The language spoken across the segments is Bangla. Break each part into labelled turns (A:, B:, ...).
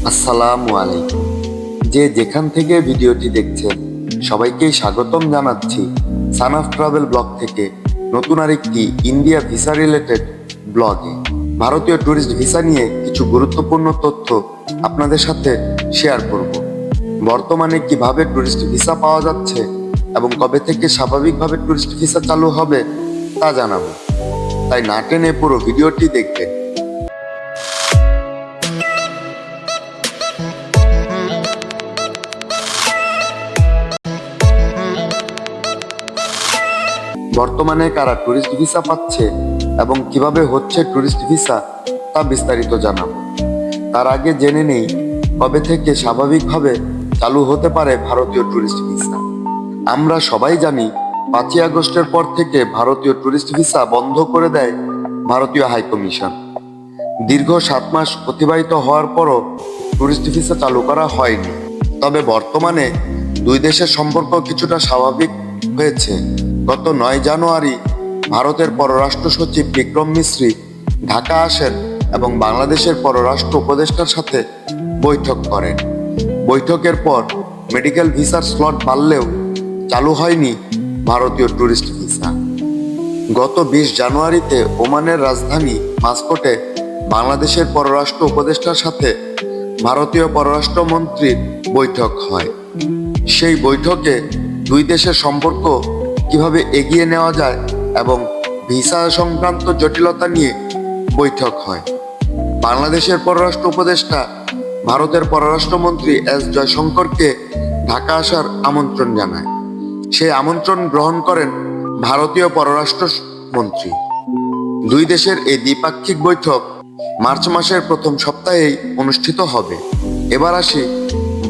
A: আসসালামু আলাইকুম। যে যেখান থেকে ভিডিওটি দেখছেন সবাইকেই স্বাগতম জানাচ্ছি সানাফ ট্রাভেল ব্লগ থেকে নতুন আরেকটি ইন্ডিয়া ভিসা রিলেটেড ব্লগে। ভারতীয় ট্যুরিস্ট ভিসা নিয়ে কিছু গুরুত্বপূর্ণ তথ্য আপনাদের সাথে শেয়ার করব। বর্তমানে কিভাবে ট্যুরিস্ট ভিসা পাওয়া যাচ্ছে এবং কবে থেকে স্বাভাবিকভাবে ট্যুরিস্ট ভিসা চালু হবে তা জানাবো, তাই না টেনে পুরো ভিডিওটি দেখবেন। বর্তমানে কারা ট্যুরিস্ট ভিসা পাচ্ছে এবং কিভাবে হচ্ছে ট্যুরিস্ট ভিসা তা বিস্তারিত জানাবো। তার আগে জেনে নেই কবে থেকে স্বাভাবিকভাবে চালু হতে পারে ভারতীয় ট্যুরিস্ট ভিসা। আমরা সবাই জানি 5ই আগস্টের পর থেকে ভারতীয় ট্যুরিস্ট ভিসা বন্ধ করে দেয় ভারতীয় হাইকমিশন। দীর্ঘ 7 মাস অতিবাহিত হওয়ার পরও ট্যুরিস্ট ভিসা চালু করা হয়নি। তবে বর্তমানে দুই দেশের সম্পর্ক কিছুটা স্বাভাবিক হয়েছে। গত 9 জানুয়ারি ভারতের পররাষ্ট্র সচিব বিক্রম মিশ্রি ঢাকা আসেন এবং বাংলাদেশের পররাষ্ট্র উপদেষ্টার সাথে বৈঠক করেন। বৈঠকের পর মেডিকেল ভিসার স্লট বাড়লেও চালু হয়নি ভারতীয় ট্যুরিস্ট ভিসা। গত 20 জানুয়ারিতে ওমানের রাজধানী মাস্কটে বাংলাদেশের পররাষ্ট্র উপদেষ্টার সাথে ভারতীয় পররাষ্ট্রমন্ত্রীর বৈঠক হয়। সেই বৈঠকে দুই দেশের সম্পর্ক কিভাবে এগিয়ে নেওয়া যায় এবং ভিসা সংক্রান্ত জটিলতা নিয়ে বৈঠক হয়। বাংলাদেশের পররাষ্ট্র উপদেষ্টা ভারতের পররাষ্ট্রমন্ত্রী এস জয়শঙ্করকে ঢাকা আসার আমন্ত্রণ জানায়। সেই আমন্ত্রণ গ্রহণ করেন ভারতীয় পররাষ্ট্র মন্ত্রী। দুই দেশের এই দ্বিপাক্ষিক বৈঠক মার্চ মাসের প্রথম সপ্তাহেই অনুষ্ঠিত হবে। এবার আসি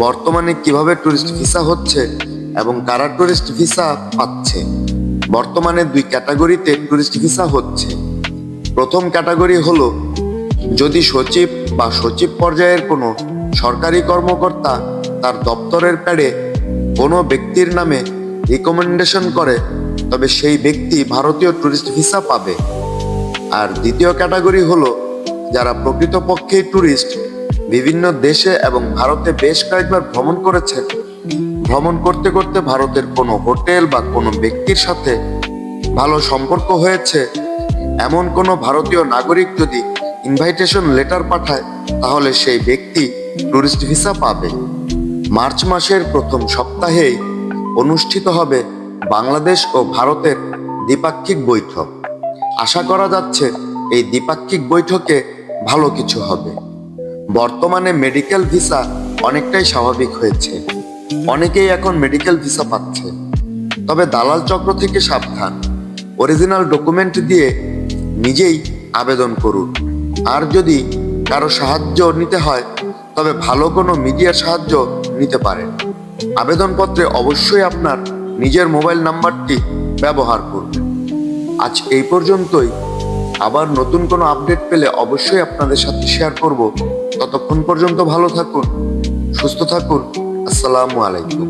A: বর্তমানে কিভাবে ট্যুরিস্ট ভিসা হচ্ছে এবং কারা ট্যুরিস্ট ভিসা পাচ্ছে। বর্তমানে 2 ক্যাটাগরিতে ট্যুরিস্ট ভিসা হচ্ছে। প্রথম ক্যাটাগরি হলো যদি সচিব বা সচিব পর্যায়ের কোনো সরকারি কর্মকর্তা তার দপ্তরের প্যাডে কোনো ব্যক্তির নামে রিকমেন্ডেশন করে, তবে সেই ব্যক্তি ভারতীয় ট্যুরিস্ট ভিসা পাবে। আর দ্বিতীয় ক্যাটাগরি হলো যারা প্রকৃতপক্ষেই ট্যুরিস্ট, বিভিন্ন দেশে এবং ভারতে বেশ কয়েকবার ভ্রমণ করেছেন। ভ্রমণ করতে করতে ভারতের কোনো হোটেল বা কোনো ব্যক্তির সাথে ভালো সম্পর্ক হয়েছে, এমন কোনো ভারতীয় নাগরিক যদি ইনভাইটেশন লেটার পাঠায় তাহলে সেই ব্যক্তি ট্যুরিস্ট ভিসা পাবে। মার্চ মাসের প্রথম সপ্তাহেই অনুষ্ঠিত হবে বাংলাদেশ ও ভারতের দ্বিপাক্ষিক বৈঠক। আশা করা যাচ্ছে এই দ্বিপাক্ষিক বৈঠকে ভালো কিছু হবে। বর্তমানে মেডিকেল ভিসা অনেকটাই স্বাভাবিক হয়েছে। অনেকেই এখন মেডিকেল ভিসা পাচ্ছে। তবে দালাল চক্র থেকে সাবধান। অরিজিনাল ডকুমেন্ট দিয়ে নিজেই আবেদন করুন। আর যদি কারো সাহায্য নিতে হয় তবে ভালো কোনো মিডিয়ার সাহায্য নিতে পারেন। আবেদনপত্রে অবশ্যই আপনার নিজের মোবাইল নাম্বারটি ব্যবহার করবেন। আজ এই পর্যন্তই। আবার নতুন কোনো আপডেট পেলে অবশ্যই আপনাদের সাথে শেয়ার করব। ততক্ষণ পর্যন্ত ভালো থাকুন, সুস্থ থাকুন। আসসালামু আলাইকুম।